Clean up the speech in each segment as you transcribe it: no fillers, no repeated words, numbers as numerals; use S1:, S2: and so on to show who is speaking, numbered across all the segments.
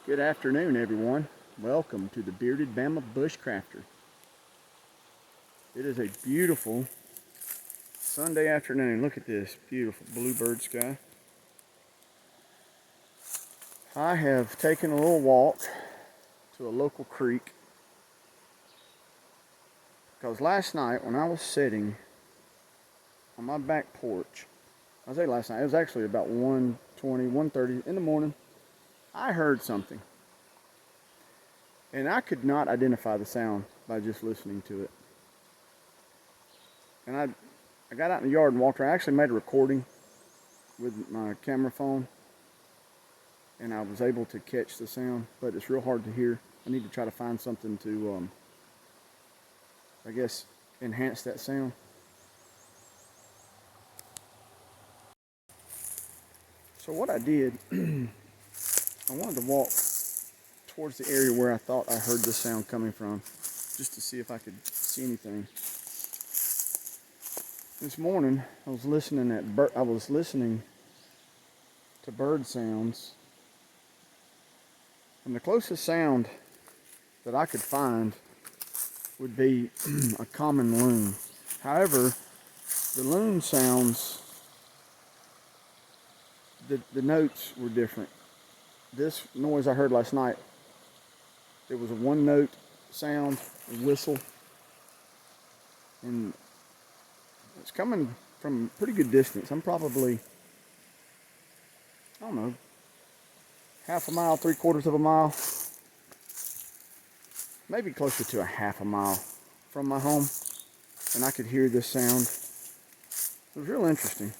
S1: Good afternoon, everyone. Welcome to the Bearded Bama Bushcrafter. It is a beautiful Sunday afternoon. Look at this beautiful bluebird sky. I have taken a little walk to a local creek because last night when I was sitting on my back porch, I say last night, it was actually about 1:20, 1:30 in the morning, I heard something. And I could not identify the sound by just listening to it. And I got out in the yard and walked around. I actually made a recording with my camera phone. And I was able to catch the sound, but it's real hard to hear. I need to try to find something to, I guess, enhance that sound. So what I did, I wanted to walk towards the area where I thought I heard the sound coming from, just to see if I could see anything. This morning, I was listening to bird sounds, and the closest sound that I could find would be a common loon. However, the loon sounds, the notes were different. This noise I heard last night, it was a one-note sound, a whistle, and it's coming from a pretty good distance. I'm probably, I don't know, half a mile, 3/4 of a mile, maybe closer to a half a mile from my home, and I could hear this sound. It was real interesting.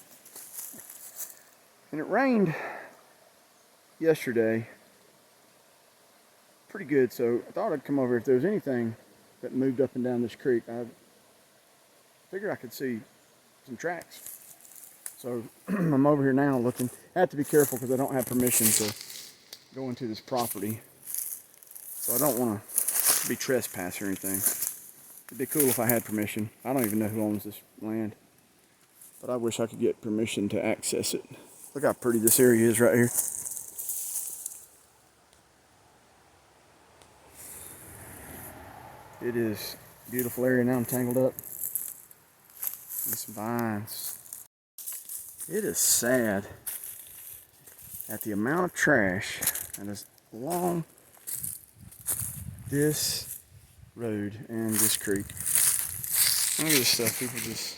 S1: And it rained yesterday pretty good, so I thought I'd come over. If there was anything that moved up and down this creek, I figured I could see some tracks. So I'm over here now looking. I have to be careful because I don't have permission to go into this property, so I don't want to be trespassed or anything. It'd be cool if I had permission. I don't even know who owns this land, but I wish I could get permission to access it. Look how pretty this area is right here. It is a beautiful area. Now I'm tangled up in some vines. It is sad at the amount of trash that is along this road and this creek. Look at this stuff. People just,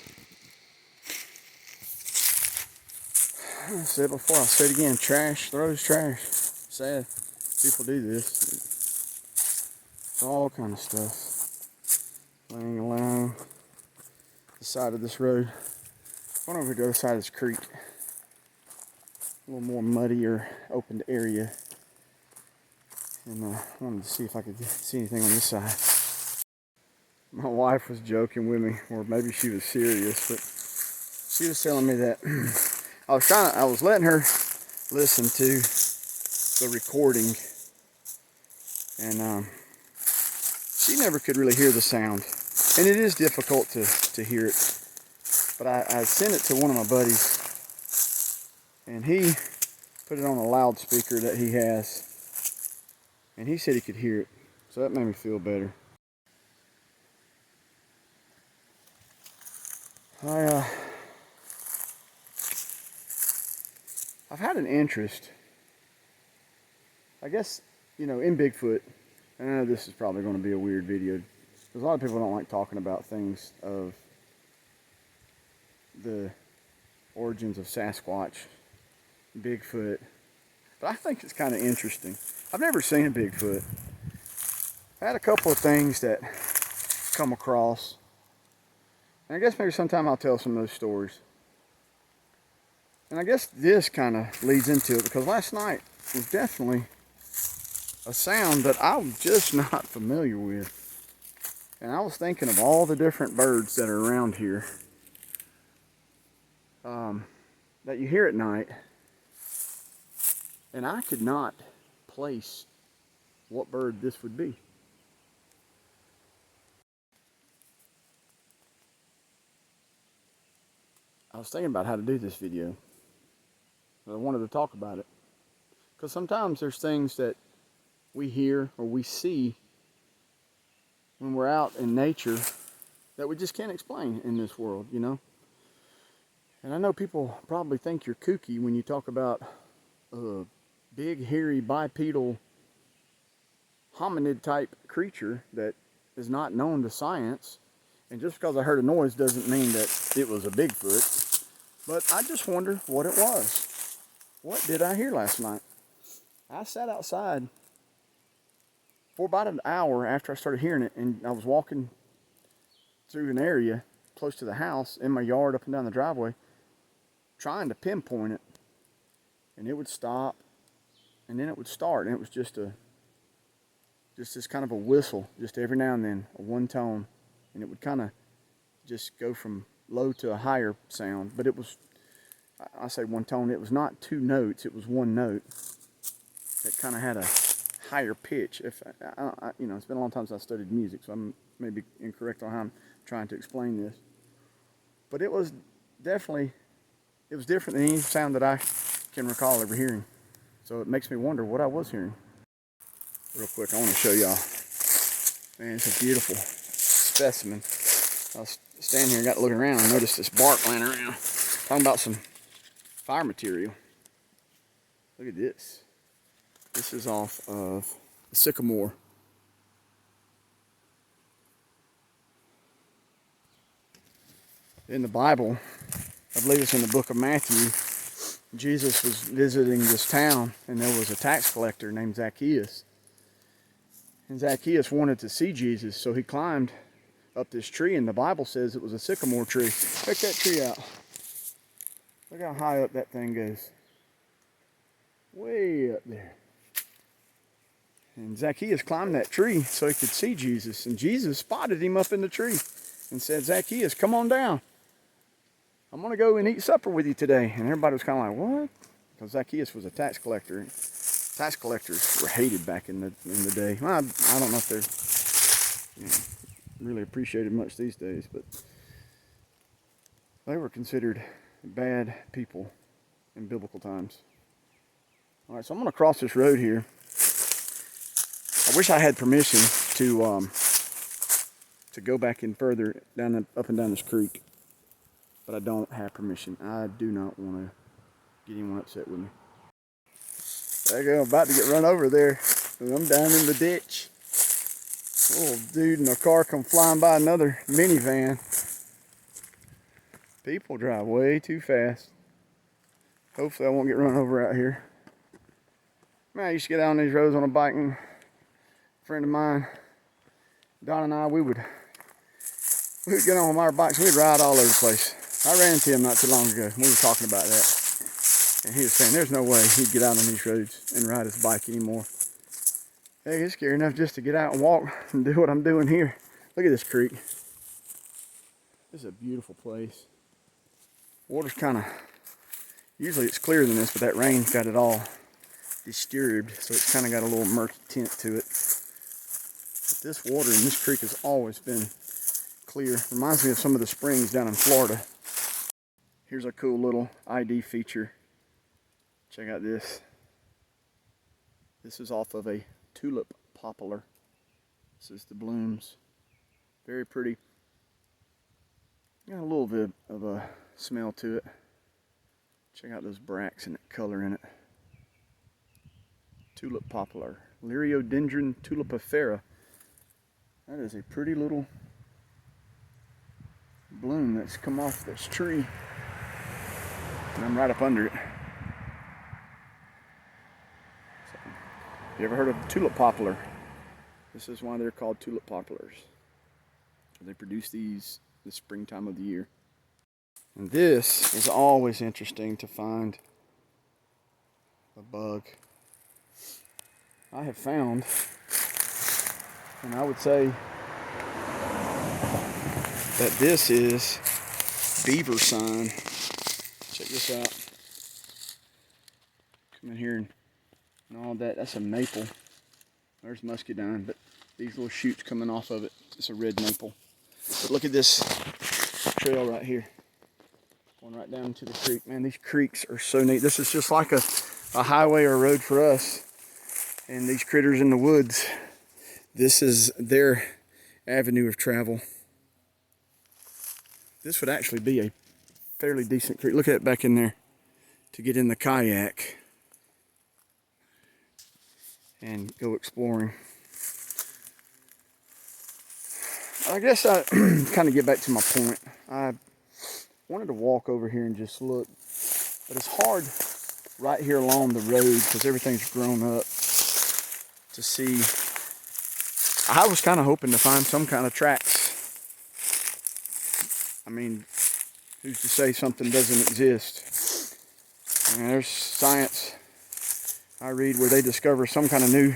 S1: I said before, I'll say it again, trash throws trash. Sad people do this. It's all kind of stuff laying along the side of this road. Went over to the other side of this creek. A little more muddier, open area. And I wanted to see if I could see anything on this side. My wife was joking with me, or maybe she was serious, but she was telling me that I was letting her listen to the recording, and she never could really hear the sound. And it is difficult to hear it. But I sent it to one of my buddies, and he put it on a loudspeaker that he has, and he said he could hear it. So that made me feel better. I've had an interest, I guess, in Bigfoot. And I know this is probably going to be a weird video, because a lot of people don't like talking about things of the origins of Sasquatch, Bigfoot. But I think it's kind of interesting. I've never seen a Bigfoot. I had a couple of things that come across. And I guess maybe sometime I'll tell some of those stories. And I guess this kind of leads into it, because last night was definitely a sound that I'm just not familiar with. And I was thinking of all the different birds that are around here that you hear at night. And I could not place what bird this would be. I was thinking about how to do this video. I wanted to talk about it. Because sometimes there's things that we hear or we see when we're out in nature that we just can't explain in this world, you know? And I know people probably think you're kooky when you talk about a big, hairy, bipedal, hominid type creature that is not known to science. And just because I heard a noise doesn't mean that it was a Bigfoot. But I just wonder what it was. What did I hear last night? I sat outside for about an hour after I started hearing it, and I was walking through an area close to the house, in my yard, up and down the driveway, trying to pinpoint it. And it would stop, and then it would start, and it was just this kind of a whistle, just every now and then, a one tone, and it would kind of just go from low to a higher sound. But it was, I say one tone, it was not two notes, it was one note that kind of had a higher pitch. If you know, it's been a long time since I studied music, so I'm maybe incorrect on how I'm trying to explain this. But it was definitely, it was different than any sound that I can recall ever hearing. So it makes me wonder what I was hearing. Real quick, I want to show y'all. Man, it's a beautiful specimen. I was standing here and got looking around and noticed this bark laying around. Talking about some fire material. Look at this. This is off of the sycamore. In the Bible, I believe it's in the book of Matthew, Jesus was visiting this town, and there was a tax collector named Zacchaeus. And Zacchaeus wanted to see Jesus, so he climbed up this tree, and the Bible says it was a sycamore tree. Check that tree out. Look how high up that thing goes. Way up there. And Zacchaeus climbed that tree so he could see Jesus. And Jesus spotted him up in the tree and said, Zacchaeus, come on down. I'm going to go and eat supper with you today. And everybody was kind of like, what? Because Zacchaeus was a tax collector. Tax collectors were hated back in the day. Well, I don't know if they're really appreciated much these days, but they were considered bad people in biblical times. All right, so I'm going to cross this road here. I wish I had permission to go back in further up and down this creek, but I don't have permission. I do not want to get anyone upset with me. There I go, I'm about to get run over there. I'm down in the ditch. Little dude in a car come flying by, another minivan. People drive way too fast. Hopefully I won't get run over out here. Man, I used to get out on these roads on a bike, and a friend of mine, Don and I, we would get on our bikes, we'd ride all over the place. I ran into him not too long ago. We were talking about that. And he was saying there's no way he'd get out on these roads and ride his bike anymore. Hey, it's scary enough just to get out and walk and do what I'm doing here. Look at this creek. This is a beautiful place. Water's kind of, usually it's clearer than this, but that rain's got it all disturbed, so it's kind of got a little murky tint to it. But this water in this creek has always been clear. Reminds me of some of the springs down in Florida. Here's a cool little ID feature. Check out this. This is off of a tulip poplar. This is the blooms. Very pretty. Got a little bit of a smell to it. Check out those bracts and the color in it. Tulip poplar. Liriodendron tulipifera. That is a pretty little bloom that's come off this tree. And I'm right up under it. So, you ever heard of tulip poplar? This is why they're called tulip poplars. They produce these the springtime of the year. And this is always interesting to find a bug. I have found, and I would say that this is beaver sign. Check this out. Come in here and all that. That's a maple. There's muscadine, but these little shoots coming off of it. It's a red maple. But look at this trail right here. Going right down to the creek. Man, these creeks are so neat. This is just like a highway or road for us. And these critters in the woods, this is their avenue of travel. This would actually be a fairly decent creek. Look at it back in there to get in the kayak and go exploring. I guess I kind of get back to my point. I wanted to walk over here and just look, but it's hard right here along the road because everything's grown up to see. I was kind of hoping to find some kind of tracks. I mean, who's to say something doesn't exist? And there's science I read where they discover some kind of new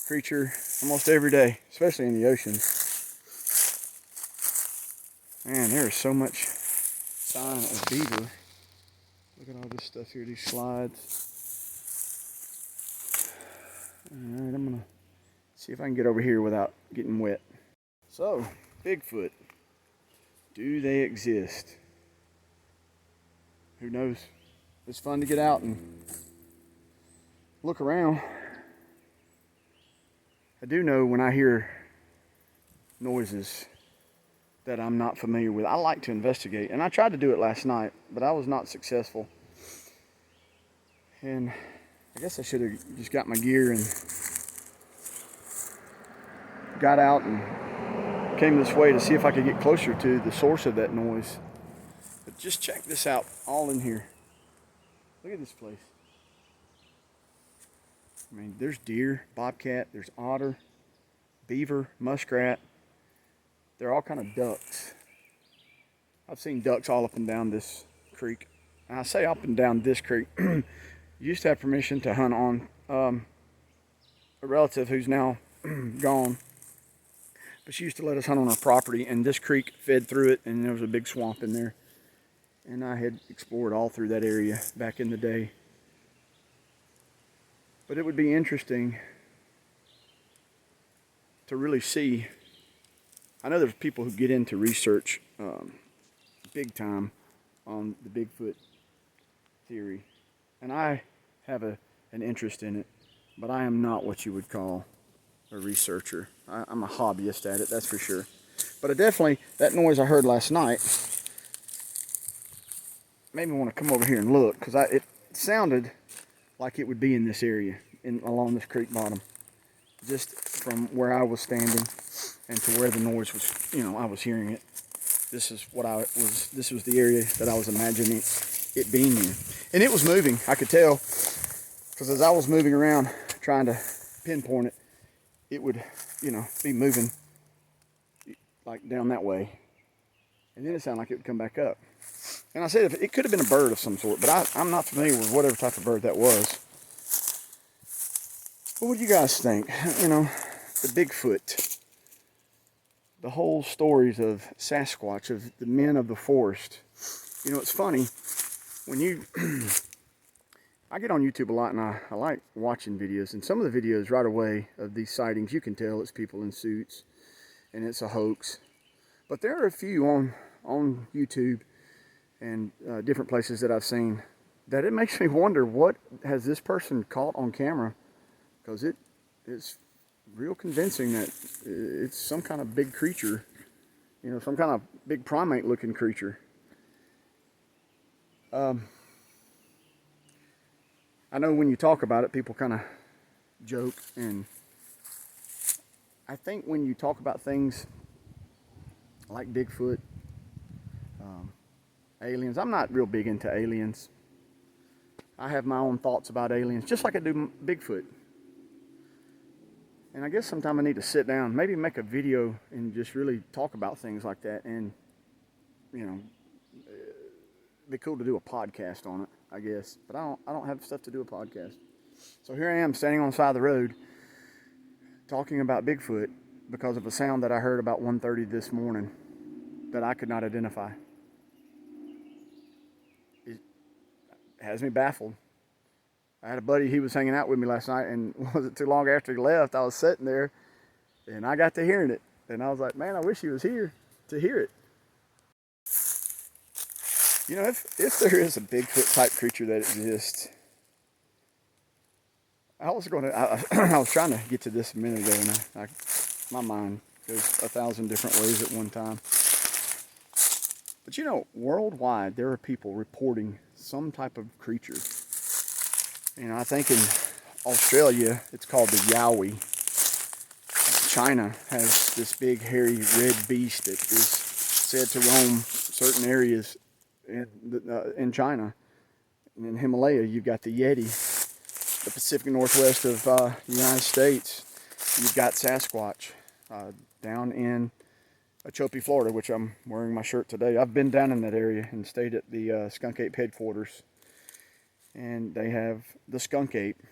S1: creature almost every day, especially in the ocean. Man, there is so much sign of beaver. Look at all this stuff here, these slides. Alright, I'm gonna see if I can get over here without getting wet. So, Bigfoot. Do they exist? Who knows? It's fun to get out and look around. I do know when I hear noises that I'm not familiar with, I like to investigate. And I tried to do it last night, but I was not successful. And I guess I should have just got my gear and got out and came this way to see if I could get closer to the source of that noise. But just check this out, all in here. Look at this place. I mean, there's deer, bobcat, there's otter, beaver, muskrat. They're all kind of ducks. I've seen ducks all up and down this creek. And I say up and down this creek. You used to have permission to hunt on a relative who's now gone. But she used to let us hunt on her property, and this creek fed through it, and there was a big swamp in there. And I had explored all through that area back in the day. But it would be interesting to really see. I know there's people who get into research big time on the Bigfoot theory. And I have an interest in it, but I am not what you would call a researcher. I'm a hobbyist at it, that's for sure. But that noise I heard last night made me want to come over here and look, because it sounded like it would be in this area, along this creek bottom. Just from where I was standing and to where the noise was, I was hearing it. This is the area that I was imagining it being in. And it was moving, I could tell, because as I was moving around trying to pinpoint it, it would, be moving like down that way. And then it sounded like it would come back up. And I said it could have been a bird of some sort, but I'm not familiar with whatever type of bird that was. But what do you guys think? The Bigfoot. The whole stories of Sasquatch, of the men of the forest. It's funny. When I get on YouTube a lot, and I like watching videos. And some of the videos right away of these sightings, you can tell it's people in suits. And it's a hoax. But there are a few on YouTube and different places that I've seen that it makes me wonder, what has this person caught on camera? Because it's real convincing that it's some kind of big creature, some kind of big primate looking creature. I know when you talk about it, people kind of joke, and I think when you talk about things like Bigfoot, aliens, I'm not real big into aliens. I have my own thoughts about aliens, just like I do Bigfoot. And I guess sometime I need to sit down, maybe make a video and just really talk about things like that. And, it'd be cool to do a podcast on it, I guess. But I don't have stuff to do a podcast. So here I am standing on the side of the road talking about Bigfoot because of a sound that I heard about 1:30 this morning that I could not identify. It has me baffled. I had a buddy, he was hanging out with me last night, and wasn't too long after he left, I was sitting there, and I got to hearing it. And I was like, man, I wish he was here to hear it. If there is a Bigfoot type creature that exists, I was going to, I was trying to get to this a minute ago, and my mind goes 1,000 different ways at one time. But you know, worldwide, there are people reporting some type of creature. You know, I think in Australia, it's called the yowie. China has this big, hairy, red beast that is said to roam certain areas in China. And in Himalaya, you've got the Yeti. The Pacific Northwest of the United States, you've got Sasquatch. Down in Ochope, Florida, which I'm wearing my shirt today. I've been down in that area and stayed at the Skunk Ape headquarters. And they have the skunk ape.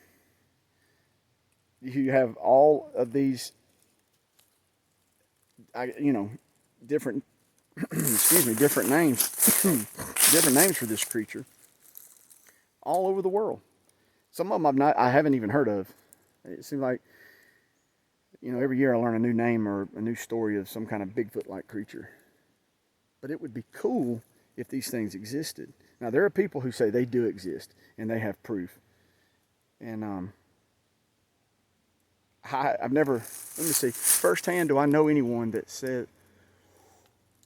S1: You have all of these, different, different names, different names for this creature, all over the world. Some of them I haven't even heard of. It seems like, every year I learn a new name or a new story of some kind of Bigfoot-like creature. But it would be cool if these things existed. Now, there are people who say they do exist, and they have proof. And I've never, let me see, firsthand, do I know anyone that said,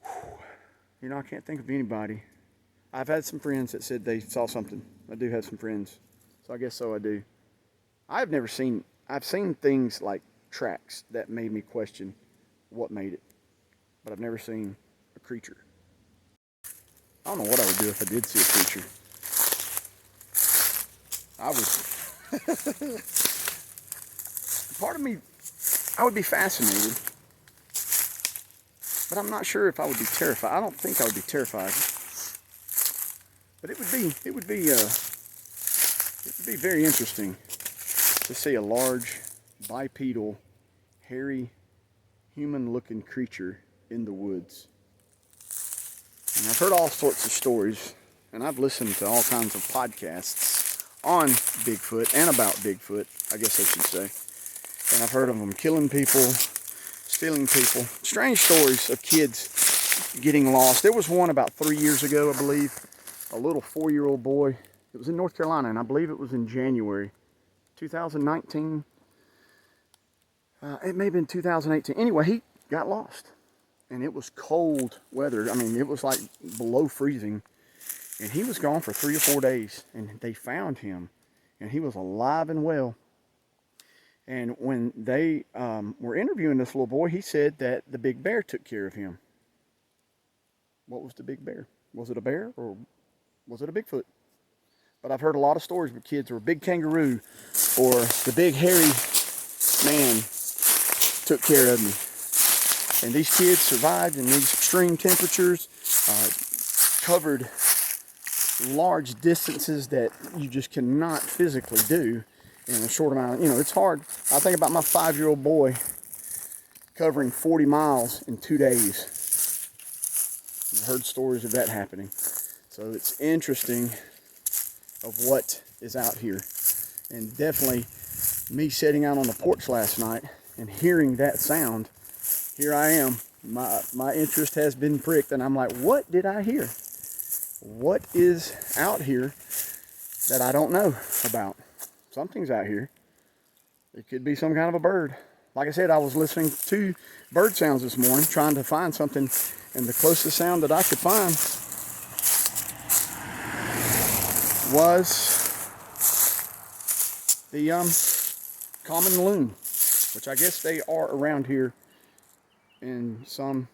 S1: I can't think of anybody. I've had some friends that said they saw something. I do have some friends. So I guess so I do. I've seen things like tracks that made me question what made it. But I've never seen a creature. I don't know what I would do if I did see a creature. Part of me, I would be fascinated. But I'm not sure if I would be terrified. I don't think I would be terrified. But it would be very interesting to see a large, bipedal, hairy, human-looking creature in the woods. And I've heard all sorts of stories, and I've listened to all kinds of podcasts on Bigfoot and about Bigfoot, I guess I should say. And I've heard of them killing people, stealing people. Strange stories of kids getting lost. There was one about 3 years ago, I believe. A little 4-year-old boy. It was in North Carolina, and I believe it was in January 2019. It may have been 2018. Anyway, he got lost. And it was cold weather. I mean, it was like below freezing. And he was gone for 3 or 4 days. And they found him. And he was alive and well. And when they were interviewing this little boy, he said that the big bear took care of him. What was the big bear? Was it a bear or was it a Bigfoot? But I've heard a lot of stories where kids were a big kangaroo or the big hairy man took care of me. And these kids survived in these extreme temperatures, covered large distances that you just cannot physically do in a short amount. It's hard. I think about my 5-year-old boy covering 40 miles in 2 days. I've heard stories of that happening. So it's interesting of what is out here. And definitely me sitting out on the porch last night and hearing that sound, here I am. My interest has been pricked, and I'm like, what did I hear? What is out here that I don't know about? Something's out here. It could be some kind of a bird. Like I said, I was listening to bird sounds this morning, trying to find something, and the closest sound that I could find was the common loon, which I guess they are around here in some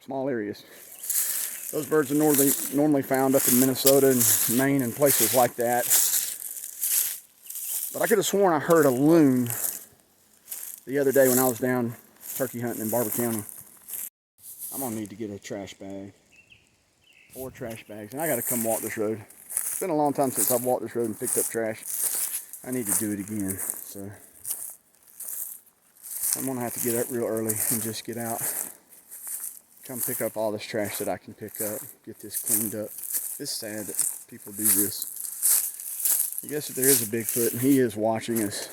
S1: small areas. Those birds are normally found up in Minnesota and Maine and places like that. But I could have sworn I heard a loon the other day when I was down turkey hunting in Barber County. I'm going to need to get a trash bag. 4 trash bags. And I got to come walk this road. It's been a long time since I've walked this road and picked up trash. I need to do it again. So I'm going to have to get up real early and just get out. Come pick up all this trash that I can pick up. Get this cleaned up. It's sad that people do this. I guess if there is a Bigfoot and he is watching us,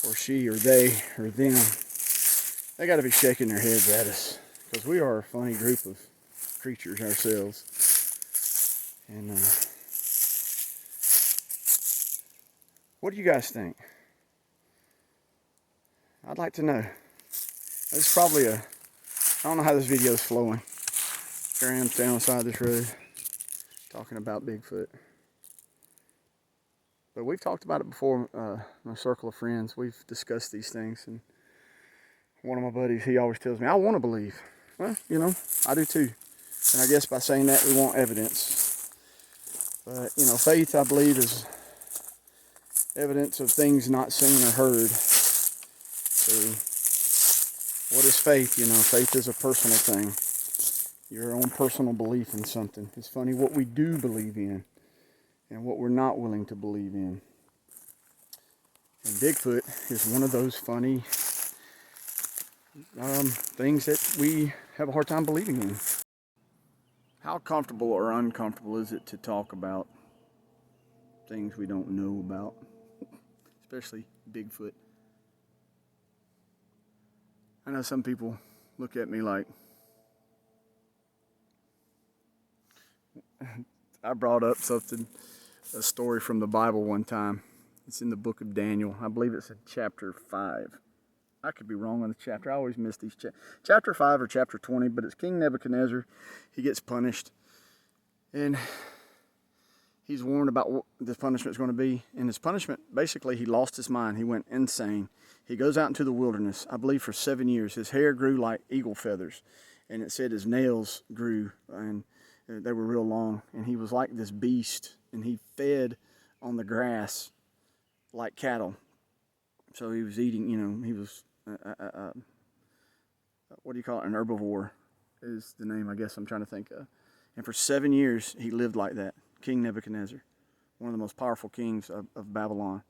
S1: or she or they or them, they got to be shaking their heads at us. Because we are a funny group of creatures ourselves. And What do you guys think? I'd like to know. This is probably I don't know how this video is flowing. Here I am standing on the side of this road talking about Bigfoot. But we've talked about it before in a circle of friends. We've discussed these things, and one of my buddies, he always tells me, I want to believe. Well, you know, I do too. And I guess by saying that, we want evidence. But, you know, faith, I believe, is evidence of things not seen or heard. So, what is faith? You know, faith is a personal thing. Your own personal belief in something. It's funny what we do believe in and what we're not willing to believe in. And Bigfoot is one of those funny things that we have a hard time believing in. How comfortable or uncomfortable is it to talk about things we don't know about? Especially Bigfoot. I know some people look at me like, I brought up a story from the Bible one time. It's in the book of Daniel. I believe it's in chapter 5. I could be wrong on the chapter. I always miss these chapter 5 or chapter 20, but it's King Nebuchadnezzar. He gets punished, and he's warned about what this punishment is going to be. And his punishment, basically, he lost his mind. He went insane. He goes out into the wilderness, I believe for 7 years. His hair grew like eagle feathers, and it said his nails grew, and they were real long. And he was like this beast, and he fed on the grass like cattle. So he was eating, you know, he was, what do you call it? An herbivore is the name, I guess I'm trying to think of. And for 7 years, he lived like that. King Nebuchadnezzar, one of the most powerful kings of Babylon.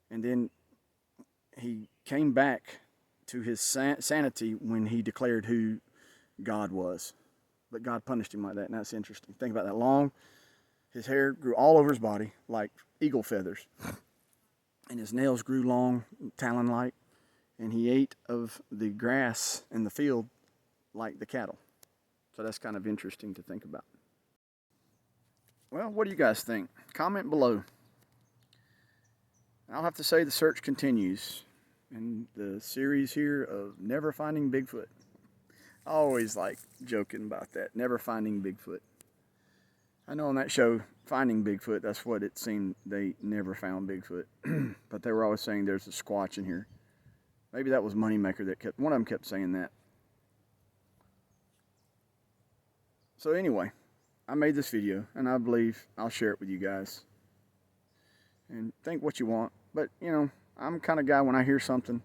S1: And then he came back to his sanity when he declared who God was. But God punished him like that, and that's interesting. Think about that. His hair grew all over his body like eagle feathers. And his nails grew long, talon-like. And he ate of the grass in the field like the cattle. So that's kind of interesting to think about. Well, what do you guys think? Comment below. I'll have to say the search continues in the series here of never finding Bigfoot. I always like joking about that, never finding Bigfoot. I know on that show, Finding Bigfoot, that's what it seemed, they never found Bigfoot. But they were always saying there's a Squatch in here. Maybe that was Moneymaker that one of them kept saying that. So anyway, I made this video, and I believe I'll share it with you guys. And think what you want, but you know, I'm the kind of guy when I hear something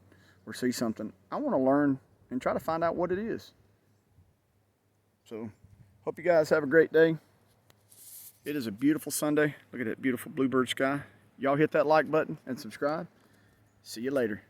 S1: or see something, I want to learn and try to find out what it is. So, hope you guys have a great day. It is a beautiful Sunday. Look at that beautiful bluebird sky. Y'all hit that like button and subscribe. See you later.